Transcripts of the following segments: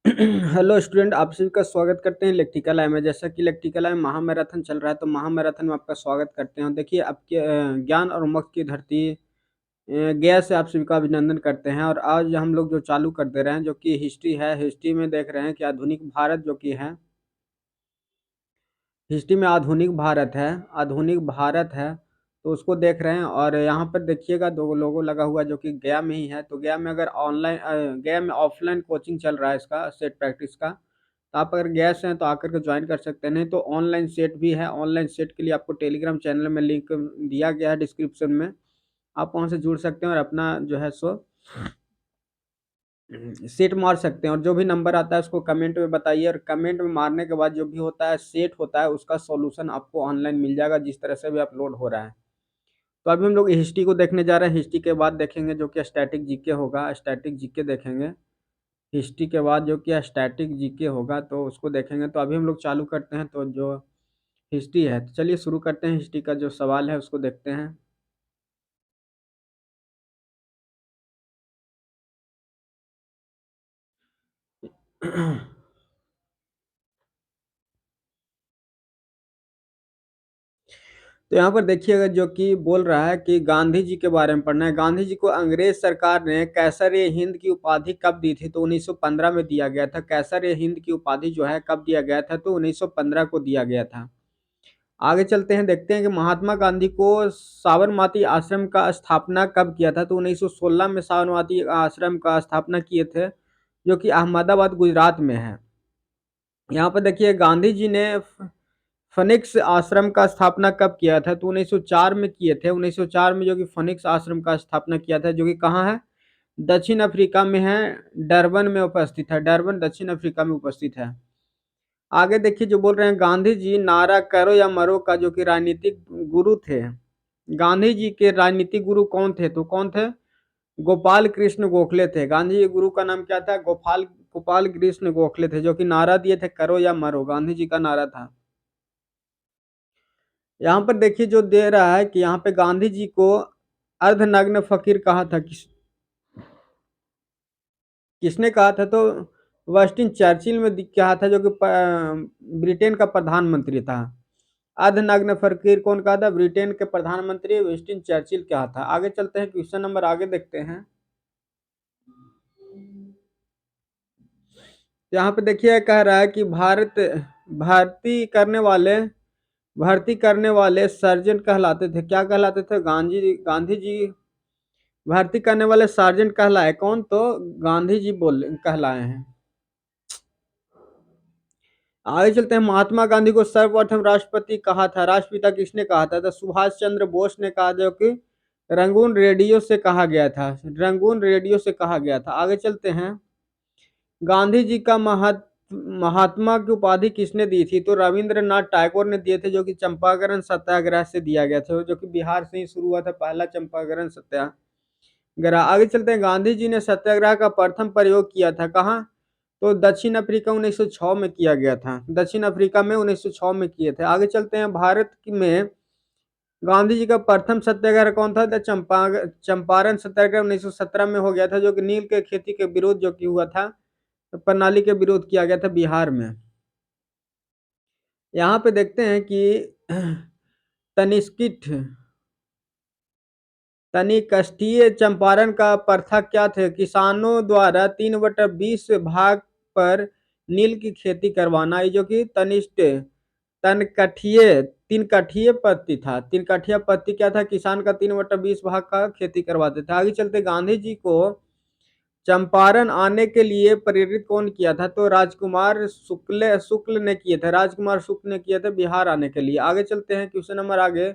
Hello student, आप सभी का स्वागत करते हैं इलेक्ट्रिकल आई में। जैसा कि इलेक्ट्रिकल आई महामैराथन चल रहा है, तो महामैराथन में आपका स्वागत करते हैं। और देखिए, आपके ज्ञान और मोक्ष की धरती गया से आप सभी का अभिनंदन करते हैं। और आज हम लोग जो चालू कर दे रहे हैं, जो कि हिस्ट्री है। हिस्ट्री में देख रहे हैं कि आधुनिक भारत जो कि है, हिस्ट्री में आधुनिक भारत है। आधुनिक भारत है, तो उसको देख रहे हैं। और यहाँ पर देखिएगा, दो लोगो लगा हुआ जो कि गया में ही है। तो गया में अगर गया में ऑफलाइन कोचिंग चल रहा है इसका सेट प्रैक्टिस का। तो आप अगर गया से हैं तो आकर के ज्वाइन कर सकते हैं। नहीं तो ऑनलाइन सेट भी है। ऑनलाइन सेट के लिए आपको टेलीग्राम चैनल में लिंक दिया गया है डिस्क्रिप्शन में। आप वहाँ से जुड़ सकते हैं और अपना जो है सो सेट मार सकते हैं। और जो भी नंबर आता है उसको कमेंट में बताइए। और कमेंट में मारने के बाद जो भी होता है सेट होता है, उसका सॉल्यूशन आपको ऑनलाइन मिल जाएगा, जिस तरह से भी अपलोड हो रहा है। तो अभी हम लोग हिस्ट्री को देखने जा रहे हैं। हिस्ट्री के बाद देखेंगे जो कि स्टैटिक जीके होगा। स्टैटिक जीके देखेंगे हिस्ट्री के बाद, जो कि स्टैटिक जीके होगा, तो उसको देखेंगे। तो अभी हम लोग चालू करते हैं। तो जो हिस्ट्री है, तो चलिए शुरू करते हैं। हिस्ट्री का जो सवाल है उसको देखते हैं। तो यहाँ पर देखिएगा, जो कि बोल रहा है कि गांधी जी के बारे में पढ़ना है। गांधी जी को अंग्रेज सरकार ने कैसर ए हिंद की उपाधि कब दी थी? तो 1915 में दिया गया था। कैसर ए हिंद की उपाधि जो है कब दिया गया था? तो 1915 को दिया गया था। आगे चलते हैं, देखते हैं कि महात्मा गांधी को साबरमती आश्रम का स्थापना कब किया था? तो 1916 में साबरमती आश्रम का स्थापना किए थे, जो कि अहमदाबाद गुजरात में है। यहाँ पर देखिए, गांधी जी ने फनिक्स आश्रम का स्थापना कब किया था? तो 1904 में किए थे। 1904 में जो कि फनिक्स आश्रम का स्थापना किया था, जो कि कहाँ है? दक्षिण अफ्रीका में है। डरबन में उपस्थित है। डरबन दक्षिण अफ्रीका में उपस्थित है। आगे देखिए, जो बोल रहे हैं, गांधी जी नारा करो या मरो का जो कि राजनीतिक गुरु थे। गांधी जी के राजनीतिक गुरु कौन थे? तो कौन थे? गोपाल कृष्ण गोखले थे। गांधी जी के गुरु का नाम क्या था? गोपाल गोपाल कृष्ण गोखले थे, जो कि नारा दिए थे करो या मरो। गांधी जी का नारा था। यहाँ पर देखिए, जो दे रहा है कि यहाँ पे गांधी जी को अर्धनग्न फकीर कहा था। किसने कहा था? तो वास्टिन चर्चिल में कहा था, जो कि ब्रिटेन का प्रधानमंत्री था। अर्धनग्न फकीर कौन कहा था? ब्रिटेन के प्रधानमंत्री विंस्टन चर्चिल कहा था। आगे चलते हैं, क्वेश्चन नंबर आगे देखते हैं। यहाँ पे देखिए, कह रहा है कि भर्ती करने वाले भर्ती करने वाले सर्जेंट कहलाते थे। क्या कहलाते थे? गांधी जी भर्ती करने वाले सार्जेंट कहलाए कौन? तो गांधी जी बोले कहलाए हैं। आगे चलते हैं, महात्मा गांधी को सर्वप्रथम राष्ट्रपति कहा था, राष्ट्रपिता किसने कहा था? तो सुभाष चंद्र बोस ने कहा, जो कि रंगून रेडियो से कहा गया था। रंगून रेडियो से कहा गया था। आगे चलते हैं, गांधी जी का महात्मा की उपाधि किसने दी थी? तो रविंद्रनाथ टैगोर ने दिए थे, जो कि चंपारण सत्याग्रह से दिया गया था, जो कि बिहार से ही शुरू हुआ था पहला चंपारण सत्याग्रह। आगे चलते हैं, गांधी जी ने सत्याग्रह का प्रथम प्रयोग किया था कहाँ? तो दक्षिण अफ्रीका 1906 में किया गया था। दक्षिण अफ्रीका में 1906 में किए थे। आगे चलते हैं, भारत में गांधी जी का प्रथम सत्याग्रह कौन था? चंपारण सत्याग्रह 1917 में हो गया था, जो कि नील के खेती के विरोध जो कि हुआ था, तो प्रणाली के विरोध किया गया था बिहार में। यहाँ पे देखते हैं कि तनिष्किट तनिकष्टीय चंपारण का प्रथा क्या थे? किसानों द्वारा 3/20 भाग पर नील की खेती करवाना। ये जो कि तनिष्ठ तनकठिए तीन कठिए पत्ती था। तीन कठिया पत्ती क्या था? किसान का 3/20 भाग का खेती करवाते थे। आगे चलते, गांधी जी को चंपारण आने के लिए प्रेरित कौन किया था? तो राजकुमार शुक्ल ने किए थे। राजकुमार शुक्ल ने किए थे बिहार आने के लिए। आगे चलते हैं, क्वेश्चन नंबर आगे,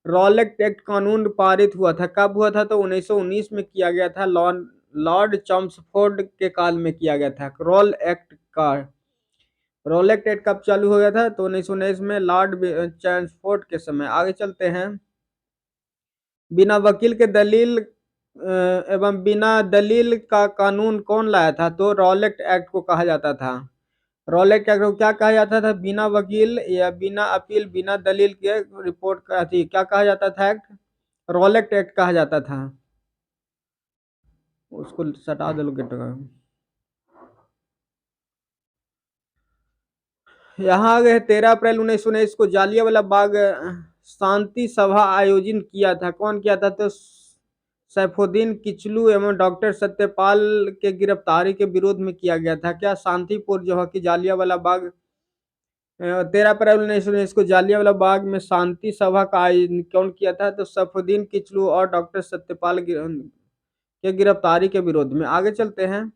रॉलेट एक्ट कानून पारित हुआ था, कब हुआ था? तो 1919 में किया गया था। लॉर्ड चॉम्स्फोर्ड के काल में किया गया था। रॉलेट एक्ट कब चालू हो गया था? तो 1919 में लॉर्ड चॉम्स्फोर्ड के समय। आगे चलते हैं, बिना वकील के दलील एवं बिना दलील का कानून कौन लाया था? तो रॉलेट एक्ट को कहा जाता था। रॉलेट एक्ट को क्या कहा जाता था? बिना वकील या बिना अपील बिना दलील के रिपोर्ट का थी, क्या कहा जाता था? एक्ट रॉलेट एक्ट कहा जाता था। उसको सटा दो लोग। यहाँ आ गए 13 अप्रैल 1919 को जालियांवाला बाग शांति सभा आयोजित किया था। कौन किया था? तो सैफुद्दीन किचलू एवं डॉक्टर सत्यपाल के गिरफ्तारी के विरोध में किया गया था। क्या शांतिपुर जो है कि जालियांवाला बाग 13 अप्रैल 1919 को जालियांवाला बाग में शांति सभा का आयोजन कौन किया था? तो सैफुद्दीन किचलू और डॉक्टर सत्यपाल के गिरफ्तारी के विरोध में। आगे चलते हैं।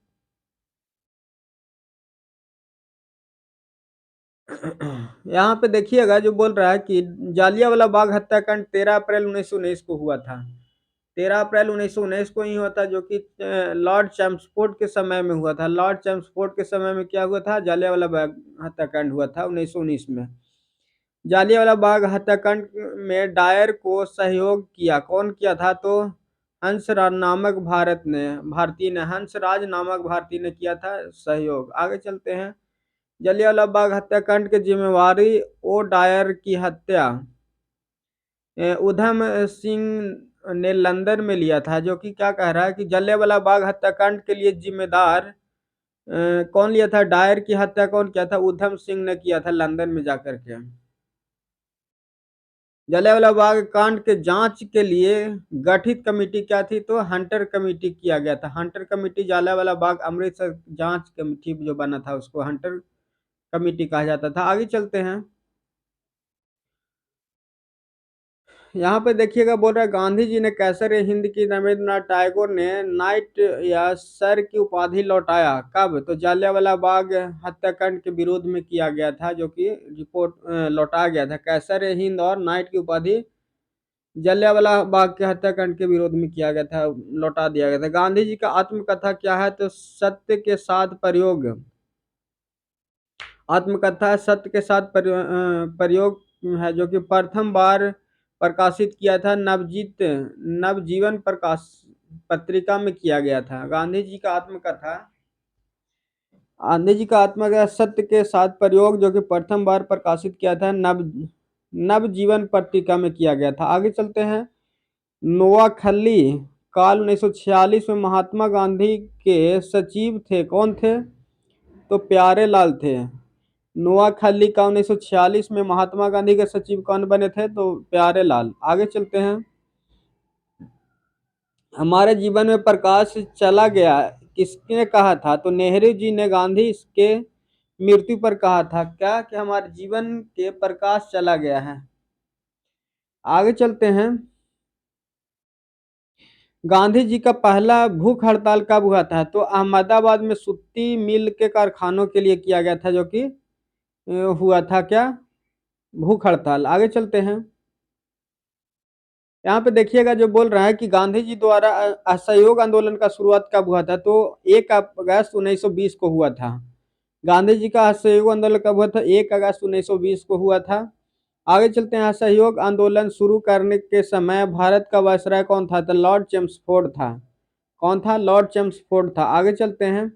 यहाँ पे देखिएगा जो बोल रहा है कि जालियांवाला बाग हत्याकांड 13 अप्रैल 1919 को हुआ था। 13 अप्रैल 1919 को ही हुआ था, जो कि लॉर्ड चैम्सफोर्ड के समय में हुआ था। लॉर्ड चैम्सफोर्ड के समय में क्या हुआ था? जालियांवाला बाग हत्याकांड हुआ था 1919 में। जालियांवाला बाग हत्याकांड में डायर को सहयोग किया। कौन किया था? तो हंसराज नामक भारतीय ने हंसराज नामक भारतीय ने किया था सहयोग। आगे चलते हैं। जलियांवाला बाग हत्याकांड की जिम्मेवारी ओ डायर की हत्या उधम सिंह ने लंदन में लिया था। जो कि क्या कह रहा है कि जलियांवाला बाग हत्याकांड के लिए जिम्मेदार कौन लिया था? डायर की हत्या कौन किया था? उधम सिंह ने किया था लंदन में जाकर के। जलियांवाला बाग कांड के जांच के लिए गठित कमेटी क्या थी? तो हंटर कमेटी किया गया था। हंटर कमेटी जलियांवाला बाग अमृतसर जांच कमेटी जो बना था उसको हंटर कमेटी कहा जाता था। आगे चलते हैं। यहाँ पे देखिएगा बोल रहा है गांधी जी ने कैसर हिंद की रविंद्रनाथ टैगोर ने नाइट या सर की उपाधि लौटाया। कब? तो जालियांवाला बाग हत्याकांड के विरोध में किया गया था, जो कि रिपोर्ट लौटाया गया था। कैसर हिंद और नाइट की उपाधि जलियांवाला बाग के हत्याकांड के विरोध में किया गया था, लौटा दिया गया था। गांधी जी का आत्मकथा क्या है? तो सत्य के साथ प्रयोग। आत्मकथा सत्य के साथ प्रयोग है, जो कि प्रथम बार प्रकाशित किया था नवजीवन प्रकाश पत्रिका में किया गया था। गांधी जी का आत्मकथा सत्य के साथ प्रयोग, जो कि प्रथम बार प्रकाशित किया था नवजीवन पत्रिका में किया गया था। आगे चलते हैं। नोआखली काल 1946 में महात्मा गांधी के सचिव थे। कौन थे? तो प्यारे लाल थे। नोआखली का 1946 में महात्मा गांधी के सचिव कौन बने थे? तो प्यारे लाल। आगे चलते हैं। हमारे जीवन में प्रकाश चला गया किसने कहा था? तो नेहरू जी ने गांधी के मृत्यु पर कहा था। क्या कि हमारे जीवन के प्रकाश चला गया है। आगे चलते हैं। गांधी जी का पहला भूख हड़ताल कब हुआ था? तो अहमदाबाद में सूती मिल के कारखानों के लिए किया गया था, जो कि हुआ था क्या? भूख हड़ताल। आगे चलते हैं। यहाँ पे देखिएगा जो बोल रहा है कि गांधी जी द्वारा असहयोग आंदोलन का शुरुआत कब हुआ था? तो 1 अगस्त 1920 को हुआ था। गांधी जी का असहयोग आंदोलन कब हुआ था? 1 अगस्त 1920 को हुआ था। आगे चलते हैं। असहयोग आंदोलन शुरू करने के समय भारत का वायसराय कौन था? तो लॉर्ड चेम्सफोर्ड था। कौन था? लॉर्ड चेम्सफोर्ड था। आगे चलते हैं।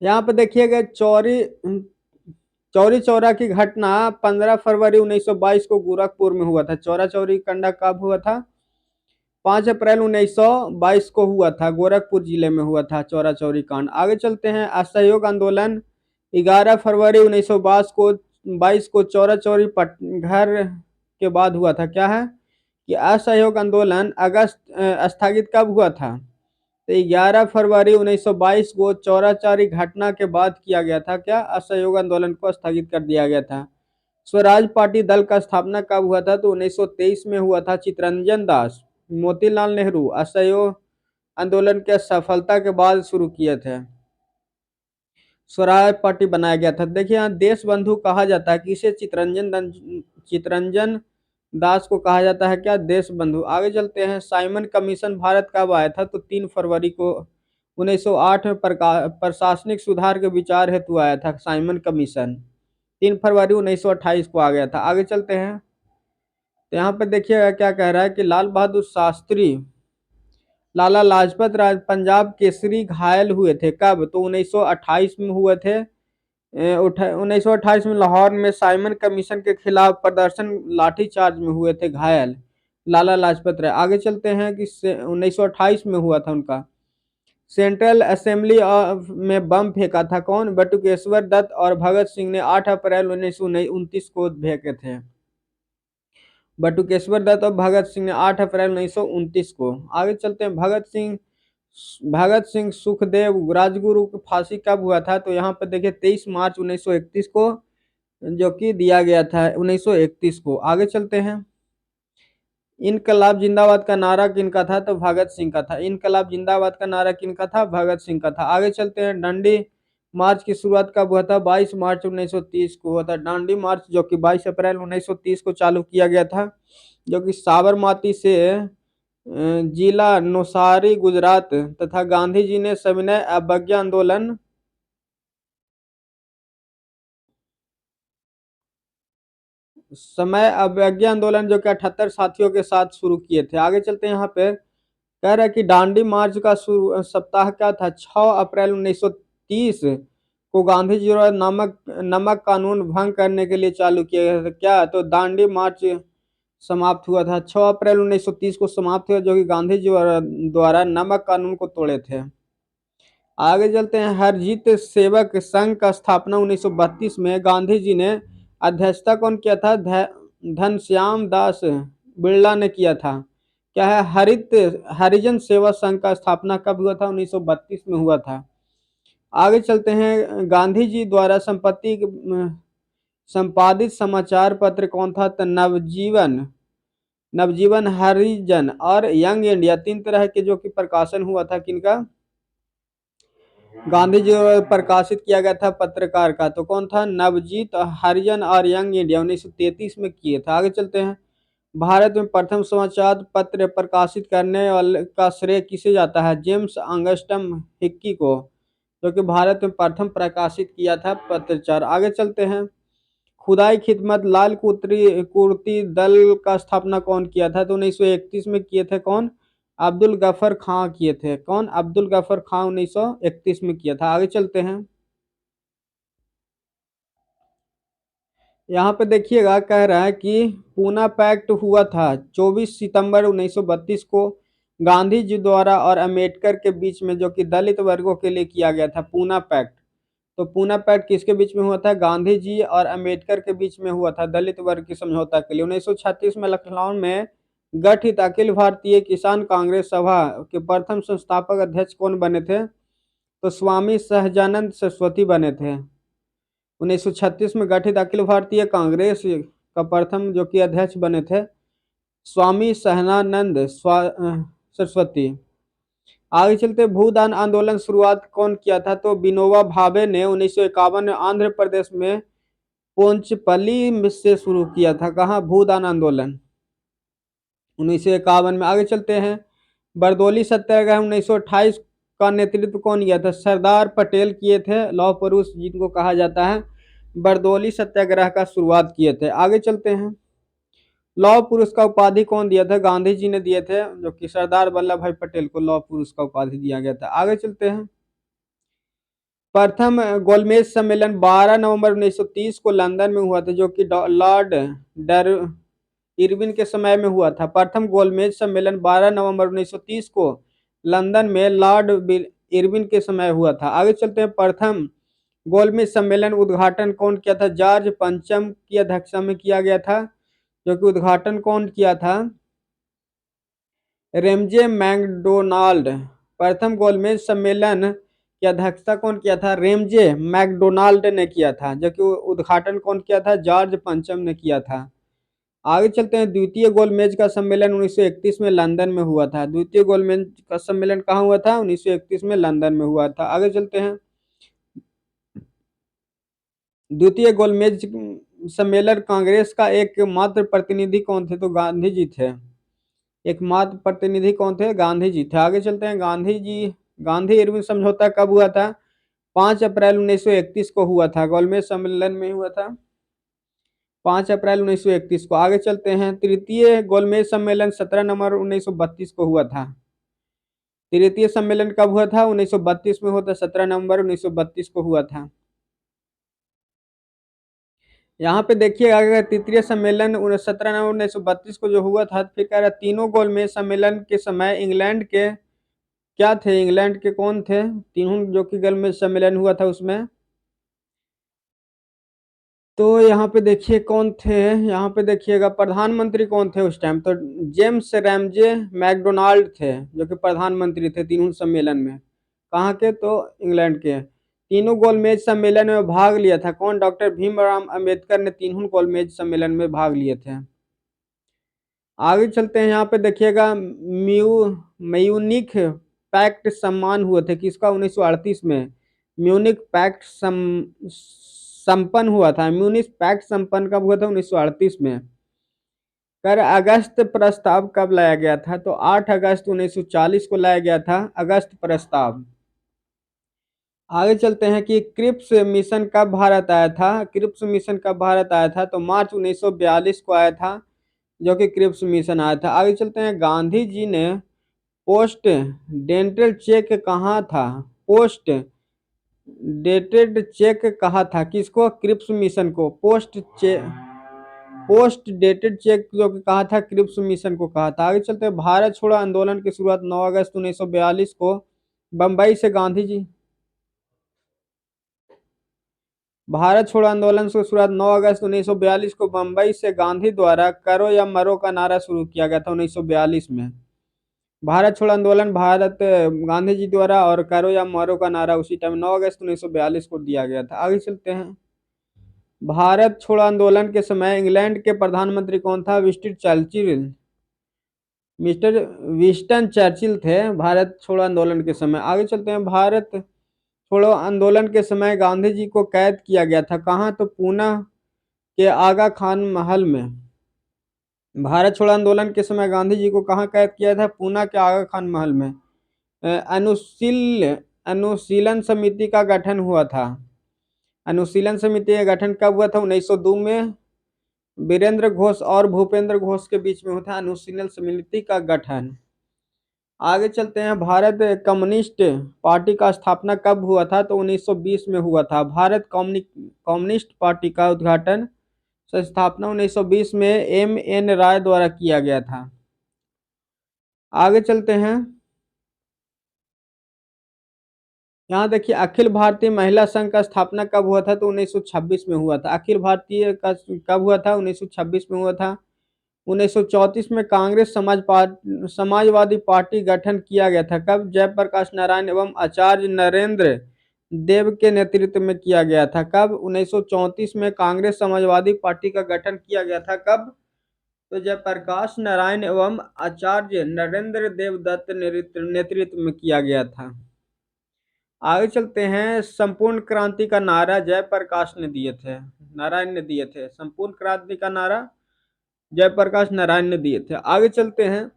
यहाँ पे देखिएगा चौरी चौरा की घटना 15 फरवरी 1922 को गोरखपुर में हुआ था। चौरा चौरी कांड कब हुआ था? 5 अप्रैल 1922 को हुआ था। गोरखपुर जिले में हुआ था चौरा चौरी कांड। आगे चलते हैं। असहयोग आंदोलन 11 फरवरी 1922 को चौरा चौरी घर के बाद हुआ था। क्या है कि असहयोग आंदोलन स्थगित कब हुआ था? तो 11 फरवरी 1922 को चौराचारी घटना के बाद किया गया था। क्या? असहयोग आंदोलन को स्थगित कर दिया गया था। स्वराज पार्टी दल का स्थापना कब हुआ था? तो 1923 में हुआ था। चितरंजन दास मोतीलाल नेहरू असहयोग आंदोलन के सफलता के बाद शुरू किए थे। स्वराज पार्टी बनाया गया था। देखिए यहाँ देश बंधु कहा जाता है किसे? चितरंजन दास को कहा जाता है क्या? देश बंधु। आगे चलते हैं। साइमन कमीशन भारत कब आया था? तो 3 फरवरी को 1908 में प्रशासनिक सुधार के विचार हेतु आया था साइमन कमीशन। 3 फरवरी 1928 को आ गया था। आगे चलते हैं। तो यहाँ पे देखिएगा क्या कह रहा है कि लाल बहादुर शास्त्री लाला लाजपत राय पंजाब केसरी घायल हुए थे। कब? तो 1928 में हुए थे। 1928 में लाहौर में साइमन कमीशन के खिलाफ प्रदर्शन लाठीचार्ज में हुए थे घायल लाला लाजपत राय। आगे चलते हैं कि 1928 में हुआ था उनका। सेंट्रल असेंबली में बम फेंका था कौन? बटुकेश्वर दत्त और भगत सिंह ने 8 अप्रैल 1929 को फेंके थे। बटुकेश्वर दत्त और भगत सिंह ने 8 अप्रैल 1929 को। आगे चलते हैं। भगत सिंह सुखदेव राजगुरु की फांसी कब हुआ था? तो यहाँ पर देखिए 23 मार्च 1931 को जो कि दिया गया था 1931 को। आगे चलते हैं। इनकलाब जिंदाबाद का नारा किनका था? तो भगत सिंह का था। इनकलाब जिंदाबाद का नारा किनका था? भगत सिंह का था। आगे चलते हैं। डांडी मार्च की शुरुआत कब हुआ था? 22 मार्च 1930 को हुआ था डांडी मार्च, जो कि 22 अप्रैल 1930 को चालू किया गया था, जो कि साबरमती से जिला नौसारी गुजरात तथा गांधी जी ने सविनय अवज्ञा आंदोलन जो कि 78 साथियों के साथ शुरू किए थे। आगे चलते हैं। यहाँ पे कह रहा है कि दांडी मार्च का सप्ताह क्या था? 6 अप्रैल 1930 को गांधी जी द्वारा नमक नमक कानून भंग करने के लिए चालू किया गया था। क्या? तो दांडी मार्च समाप्त हुआ था 6 अप्रैल 1930 को समाप्त हुआ, जो कि गांधी जी द्वारा नमक कानून को तोड़े थे। आगे चलते हैं। हरजीत सेवक संघ का स्थापना 1932 में गांधी जी ने अध्यक्षता कौन किया था? घनश्याम दास बिरला ने किया था। क्या है? हरिजन सेवा संघ का स्थापना कब हुआ था? 1932 में हुआ था। आगे चलते हैं। गांधी जी द्वारा संपादित समाचार पत्र कौन था? तो नवजीवन, हरिजन और यंग इंडिया, 3 तरह के जो कि प्रकाशन हुआ था किनका? गांधी जी द्वारा प्रकाशित किया गया था पत्रकार का। तो कौन था? नवजीत, हरिजन और यंग इंडिया 1933 में किए थे। आगे चलते हैं। भारत में प्रथम समाचार पत्र प्रकाशित करने वाले का श्रेय किसे जाता है? जेम्स अंगस्टम हिक्की को, जो कि भारत में प्रथम प्रकाशित किया था पत्रचार। आगे चलते हैं। खुदाई खिदमत लाल कुर्ती दल का स्थापना कौन किया था? तो 1931 में किए थे कौन? अब्दुल गफर खां किए थे। कौन? अब्दुल गफर खां 1931 में किया था। आगे चलते हैं। यहाँ पे देखिएगा, कह रहा है कि पूना पैक्ट हुआ था 24 सितंबर 1932 को गांधी जी द्वारा और अम्बेडकर के बीच में, जो कि दलित वर्गों के लिए किया गया था पूना पैक्ट। तो पूना पैक्ट किसके बीच में हुआ था? गांधी जी और अम्बेडकर के बीच में हुआ था दलित वर्ग की समझौता के लिए। 1936 में लखनऊ में गठित अखिल भारतीय किसान कांग्रेस सभा के प्रथम संस्थापक अध्यक्ष कौन बने थे? तो स्वामी सहजानंद सरस्वती बने थे। 1936 में गठित अखिल भारतीय कांग्रेस का प्रथम जो कि अध्यक्ष बने थे स्वामी सहजानंद सरस्वती। आगे चलते। भूदान आंदोलन शुरुआत कौन किया था? तो विनोबा भावे ने 1951 में आंध्र प्रदेश में पोंचपल्ली से शुरू किया था। कहाँ? भूदान आंदोलन 1951 में। आगे चलते हैं। बरदौली सत्याग्रह 1928 का नेतृत्व कौन किया था? सरदार पटेल किए थे, लौह पुरुष जिनको कहा जाता है। बरदौली सत्याग्रह का शुरुआत किए थे। आगे चलते हैं। लौह पुरुष का उपाधि कौन दिया था? गांधी जी ने दिए थे, जो कि सरदार वल्लभ भाई पटेल को लौह पुरुष का उपाधि दिया गया था। आगे चलते हैं। प्रथम गोलमेज सम्मेलन 12 नवंबर 1930 को लंदन में हुआ था, जो कि लॉर्ड इरविन के समय में हुआ था। प्रथम गोलमेज सम्मेलन 12 नवंबर 1930 को लंदन में लॉर्ड इरविन के समय हुआ था। आगे चलते हैं। प्रथम गोलमेज सम्मेलन उद्घाटन कौन किया था? जॉर्ज पंचम की अध्यक्षता में किया गया था, जो कि उद्घाटन कौन किया था? Ramsay MacDonald. प्रथम गोलमेज सम्मेलन की अध्यक्षता कौन किया था? रेमजे मैकडोनाल्ड ने किया था, जो कि उद्घाटन कौन किया था? जॉर्ज पंचम ने किया था। आगे चलते हैं। द्वितीय गोलमेज का सम्मेलन 1931 में लंदन में हुआ था। द्वितीय गोलमेज का सम्मेलन कहाँ हुआ था? 1931 में लंदन में हुआ था। आगे चलते हैं। द्वितीय गोलमेज सम्मेलन कांग्रेस का एकमात्र प्रतिनिधि कौन थे? तो गांधी जी थे। एकमात्र प्रतिनिधि कौन थे? गांधी जी थे। आगे चलते हैं। गांधी इरविन समझौता कब हुआ था? 5 अप्रैल 1931 को हुआ था। गोलमेज सम्मेलन में हुआ था 5 अप्रैल 1931 को। आगे चलते हैं। तृतीय गोलमेज सम्मेलन 17 नवंबर 1932 को हुआ था। तृतीय सम्मेलन कब हुआ था? 1932 में हुआ था, 17 नवंबर 1932 को हुआ था। यहाँ पे देखिएगा अगर तृतीय सम्मेलन 17 नवंबर 1932 को जो हुआ था, फिर कह रहा है तीनों गोलमेज सम्मेलन के समय इंग्लैंड के क्या थे, इंग्लैंड के कौन थे तीनों जो कि गोलमेज सम्मेलन हुआ था उसमें। तो यहाँ पे देखिए कौन थे, यहाँ पे देखिएगा प्रधानमंत्री कौन थे उस टाइम, तो जेम्स रैमजे मैकडोनाल्ड थे जो कि प्रधानमंत्री थे तीनों सम्मेलन में। कहाँ के, तो इंग्लैंड के। तीनों गोलमेज सम्मेलन में भाग लिया था कौन, डॉक्टर भीमराव अंबेडकर ने तीनों गोलमेज सम्मेलन में भाग लिए थे। आगे चलते हैं, यहाँ पे देखिएगा म्यूनिख पैक्ट सम्मान हुए थे किसका, 1938 में म्यूनिख पैक्ट संपन्न हुआ था। म्यूनिख पैक्ट संपन्न कब हुआ था, 1938 में। कर अगस्त प्रस्ताव कब लाया गया था, तो 8 अगस्त 1940 को लाया गया था अगस्त प्रस्ताव। आगे चलते हैं कि क्रिप्स मिशन कब भारत आया था, क्रिप्स मिशन कब भारत आया था, तो मार्च 1942 को आया था जो कि क्रिप्स मिशन आया था। आगे चलते हैं, गांधी जी ने पोस्ट डेंटल चेक कहा था, पोस्ट डेटेड चेक कहा था किसको, क्रिप्स मिशन को। पोस्ट डेटेड चेक जो कि कहा था क्रिप्स मिशन को कहा था। आगे चलते हैं, भारत छोड़ो आंदोलन की शुरुआत 9 अगस्त 1942 को बंबई से गांधी जी, भारत छोड़ो आंदोलन की शुरुआत 9 अगस्त 1942 को बंबई से गांधी द्वारा करो या मरो का नारा शुरू किया गया था 1942 में। भारत छोड़ो आंदोलन भारत गांधी जी द्वारा और करो या मरो का नारा उसी टाइम 9 अगस्त 1942 को दिया गया था। आगे चलते हैं, भारत छोड़ो आंदोलन के समय इंग्लैंड के प्रधानमंत्री कौन था, Winston Churchill, mister Winston Churchill थे भारत छोड़ो आंदोलन के समय। आगे चलते हैं, भारत छोड़ो आंदोलन के समय गांधी जी को कैद किया गया था कहाँ, तो पूना के आगा खान महल में। भारत छोड़ो आंदोलन के समय गांधी जी को कहाँ कैद किया था, पूना के आगा खान महल में। अनुशील अनुशीलन समिति का गठन हुआ था, अनुशीलन समिति का गठन कब हुआ था, 1902 में। वीरेंद्र घोष और भूपेंद्र घोष के बीच में होता है अनुशीलन समिति का गठन। आगे चलते हैं, भारत कम्युनिस्ट पार्टी का स्थापना कब हुआ था, तो 1920 में हुआ था। भारत कम्युनिस्ट पार्टी का उद्घाटन स्थापना 1920 में M.N. राय द्वारा किया गया था। आगे चलते हैं, यहाँ देखिए अखिल भारतीय महिला संघ का स्थापना कब हुआ था, तो 1926 में हुआ था। अखिल भारतीय का कब हुआ था, 1926 में हुआ था। 1934 में कांग्रेस समाजवादी पार्टी गठन किया गया था कब, जयप्रकाश नारायण एवं आचार्य नरेंद्र देव के नेतृत्व में किया गया था कब, 1934 में कांग्रेस समाजवादी पार्टी का गठन किया गया था कब, तो जयप्रकाश नारायण एवं आचार्य नरेंद्र देव दत्त नेतृत्व में किया गया था। आगे चलते हैं, संपूर्ण क्रांति का नारा जयप्रकाश ने दिए थे, नारायण ने दिए थे। संपूर्ण क्रांति का नारा जयप्रकाश नारायण ने दिए थे। आगे चलते हैं,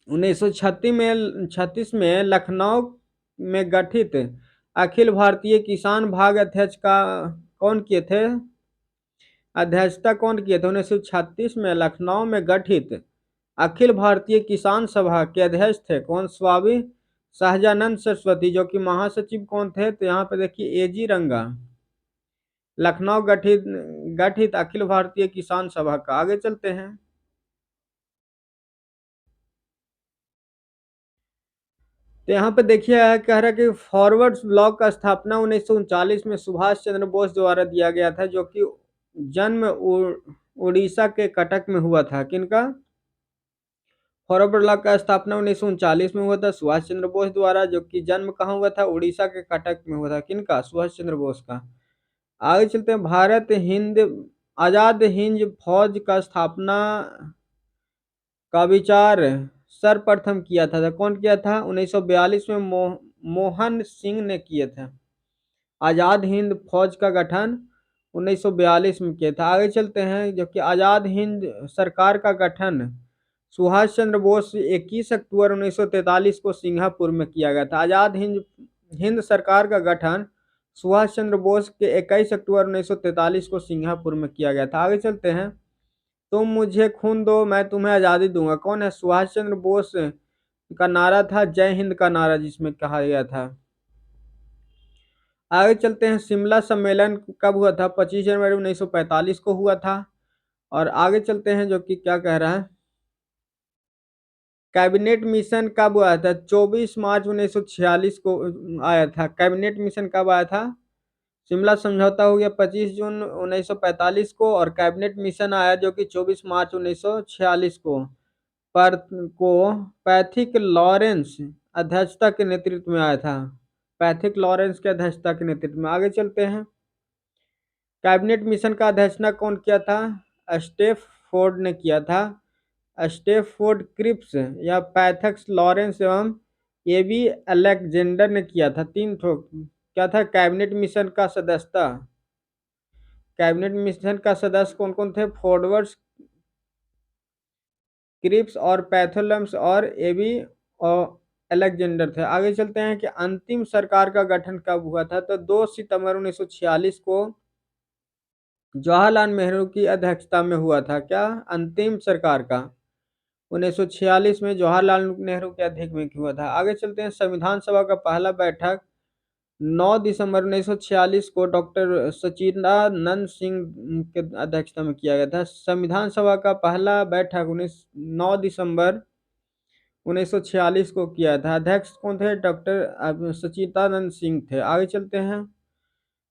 1936 में लखनऊ में गठित अखिल भारतीय किसान भाग अध्यक्ष का कौन किए थे, अध्यक्षता कौन किए थे, 1936 में लखनऊ में गठित अखिल भारतीय किसान सभा के अध्यक्ष थे कौन, स्वामी सहजानंद सरस्वती, जो कि महासचिव कौन थे, तो यहाँ पे देखिए A.G. रंगा। लखनऊ गठित गठित अखिल भारतीय किसान सभा का। आगे चलते हैं, तो यहाँ पे देखिए कह रहा है कि फॉरवर्ड ब्लॉक का स्थापना 1939 में सुभाष चंद्र बोस द्वारा दिया गया था, जो कि जन्म उड़ीसा के कटक में हुआ था। किनका, फॉरवर्ड ब्लॉक का स्थापना 1939 में हुआ था सुभाष चंद्र बोस द्वारा, जो कि जन्म कहाँ हुआ था, उड़ीसा के कटक में हुआ था। किनका, सुभाष चंद्र बोस का। आगे चलते हैं, भारत हिंद आजाद हिंद फौज का स्थापना का विचार सर्वप्रथम किया था, कौन किया था, 1942 में मोहन सिंह ने किए थे। आजाद हिंद फौज का गठन 1942 में किया था। आगे चलते हैं, जो कि आजाद हिंद सरकार का गठन सुभाष चंद्र बोस 21 अक्टूबर 1943 को सिंगापुर में किया गया था। आजाद हिंद हिंद सरकार का गठन सुभाष चंद्र बोस के 21 अक्टूबर 1943 को सिंगापुर में किया गया था। आगे चलते हैं, तुम मुझे खून दो मैं तुम्हें आज़ादी दूंगा, कौन है, सुभाष चंद्र बोस का नारा था, जय हिंद का नारा जिसमें कहा गया था। आगे चलते हैं, शिमला सम्मेलन कब हुआ था? 25 जनवरी 1945 को हुआ था। और आगे चलते हैं जो कि क्या कह रहा है, कैबिनेट मिशन कब आया था? 24 मार्च 1946 को आया था। कैबिनेट मिशन कब आया था? शिमला समझौता हो गया 25 जून 1945 को, और कैबिनेट मिशन आया जो कि 24 मार्च 1946 को, पर को पैथिक लॉरेंस अध्यक्षता के नेतृत्व में आया था। पैथिक लॉरेंस के अध्यक्षता के नेतृत्व में। आगे चलते हैं, कैबिनेट मिशन का अध्यक्षता कौन किया था? स्टेफ फोर्ड ने किया था। स्टेफ फोर्ड क्रिप्स या पैथक्स लॉरेंस एवं एबी अलेक्जेंडर ने किया था। तीन ठो क्या था कैबिनेट मिशन का सदस्यता? कैबिनेट मिशन का सदस्य कौन कौन थे? फोर्डवर्स, क्रिप्स और पैथोलम्स और एबी और अलेक्जेंडर थे। आगे चलते हैं कि अंतिम सरकार का गठन कब हुआ था? तो 2 सितंबर 1946 को जवाहरलाल नेहरू की अध्यक्षता में हुआ था। क्या? अंतिम सरकार का 1946 में जवाहरलाल नेहरू के अध्यक्ष में हुआ था। आगे चलते हैं, संविधान सभा का पहला बैठक 9 दिसंबर 1946 को डॉक्टर सच्चिदानंद सिंह के अध्यक्षता में किया गया था। संविधान सभा का पहला बैठक 9 दिसंबर 1946 को किया था। अध्यक्ष कौन थे? डॉक्टर सच्चिदानंद सिंह थे। आगे चलते हैं,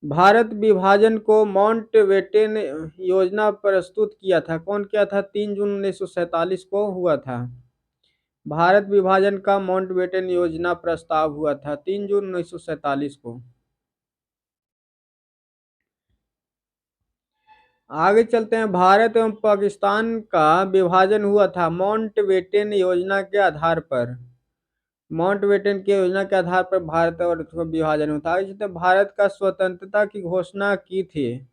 भारत विभाजन को माउंटबेटन योजना प्रस्तुत किया था। कौन किया था? 3 जून 1947 को हुआ था। भारत विभाजन का माउंटबेटन योजना प्रस्ताव हुआ था 3 जून 1947 को। आगे चलते हैं, भारत एवं पाकिस्तान का विभाजन हुआ था माउंटबेटन योजना के आधार पर। माउंटबेटन की योजना के आधार पर भारत और उसका विभाजन हुआ था। आगे चलते हैं, भारत का स्वतंत्रता की घोषणा की थी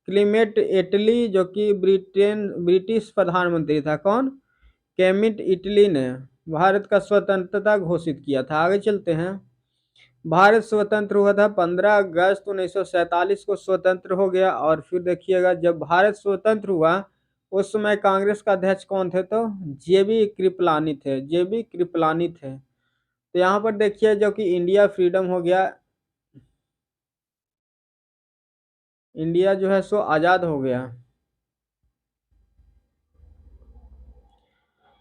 क्लीमेट इटली, जो कि ब्रिटिश प्रधानमंत्री था। कौन? क्लेमेंट इटली ने भारत का स्वतंत्रता घोषित किया था। आगे चलते हैं, भारत स्वतंत्र हुआ था 15 अगस्त 1947 को स्वतंत्र हो गया। और फिर देखिएगा, जब भारत स्वतंत्र हुआ उस समय कांग्रेस का अध्यक्ष कौन थे? तो जेबी कृपलानी थे। जेबी कृपलानी थे। तो यहाँ पर देखिए जो कि इंडिया फ्रीडम हो गया, इंडिया जो है सो आज़ाद हो गया।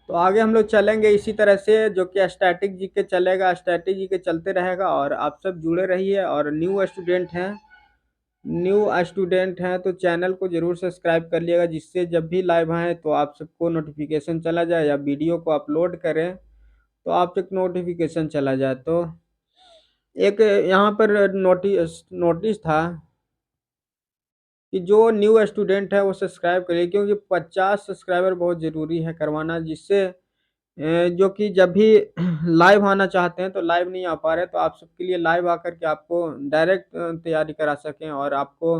तो आगे हम लोग चलेंगे इसी तरह से, जो कि स्टैटिक जीके चलेगा, स्टैटिक जीके चलते रहेगा। और आप सब जुड़े रहिए। और न्यू स्टूडेंट हैं तो चैनल को जरूर सब्सक्राइब कर लिएगा, जिससे जब भी लाइव आए तो आप सबको नोटिफिकेशन चला जाए, या वीडियो को अपलोड करें तो आप तक नोटिफिकेशन चला जाए। तो एक यहाँ पर नोटिस था कि जो न्यू स्टूडेंट है वो सब्सक्राइब करिए, क्योंकि 50 सब्सक्राइबर बहुत ज़रूरी है करवाना, जिससे जो कि जब भी लाइव आना चाहते हैं तो लाइव नहीं आ पा रहे, तो आप सबके लिए लाइव आकर के आपको डायरेक्ट तैयारी करा सकें और आपको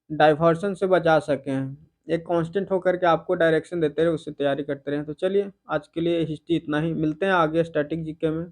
डाइवर्सन से बचा सकें। एक कांस्टेंट होकर के आपको डायरेक्शन देते रहे, उससे तैयारी करते रहें। तो चलिए आज के लिए हिस्ट्री इतना ही, मिलते हैं आगे स्टैटिक जीके में।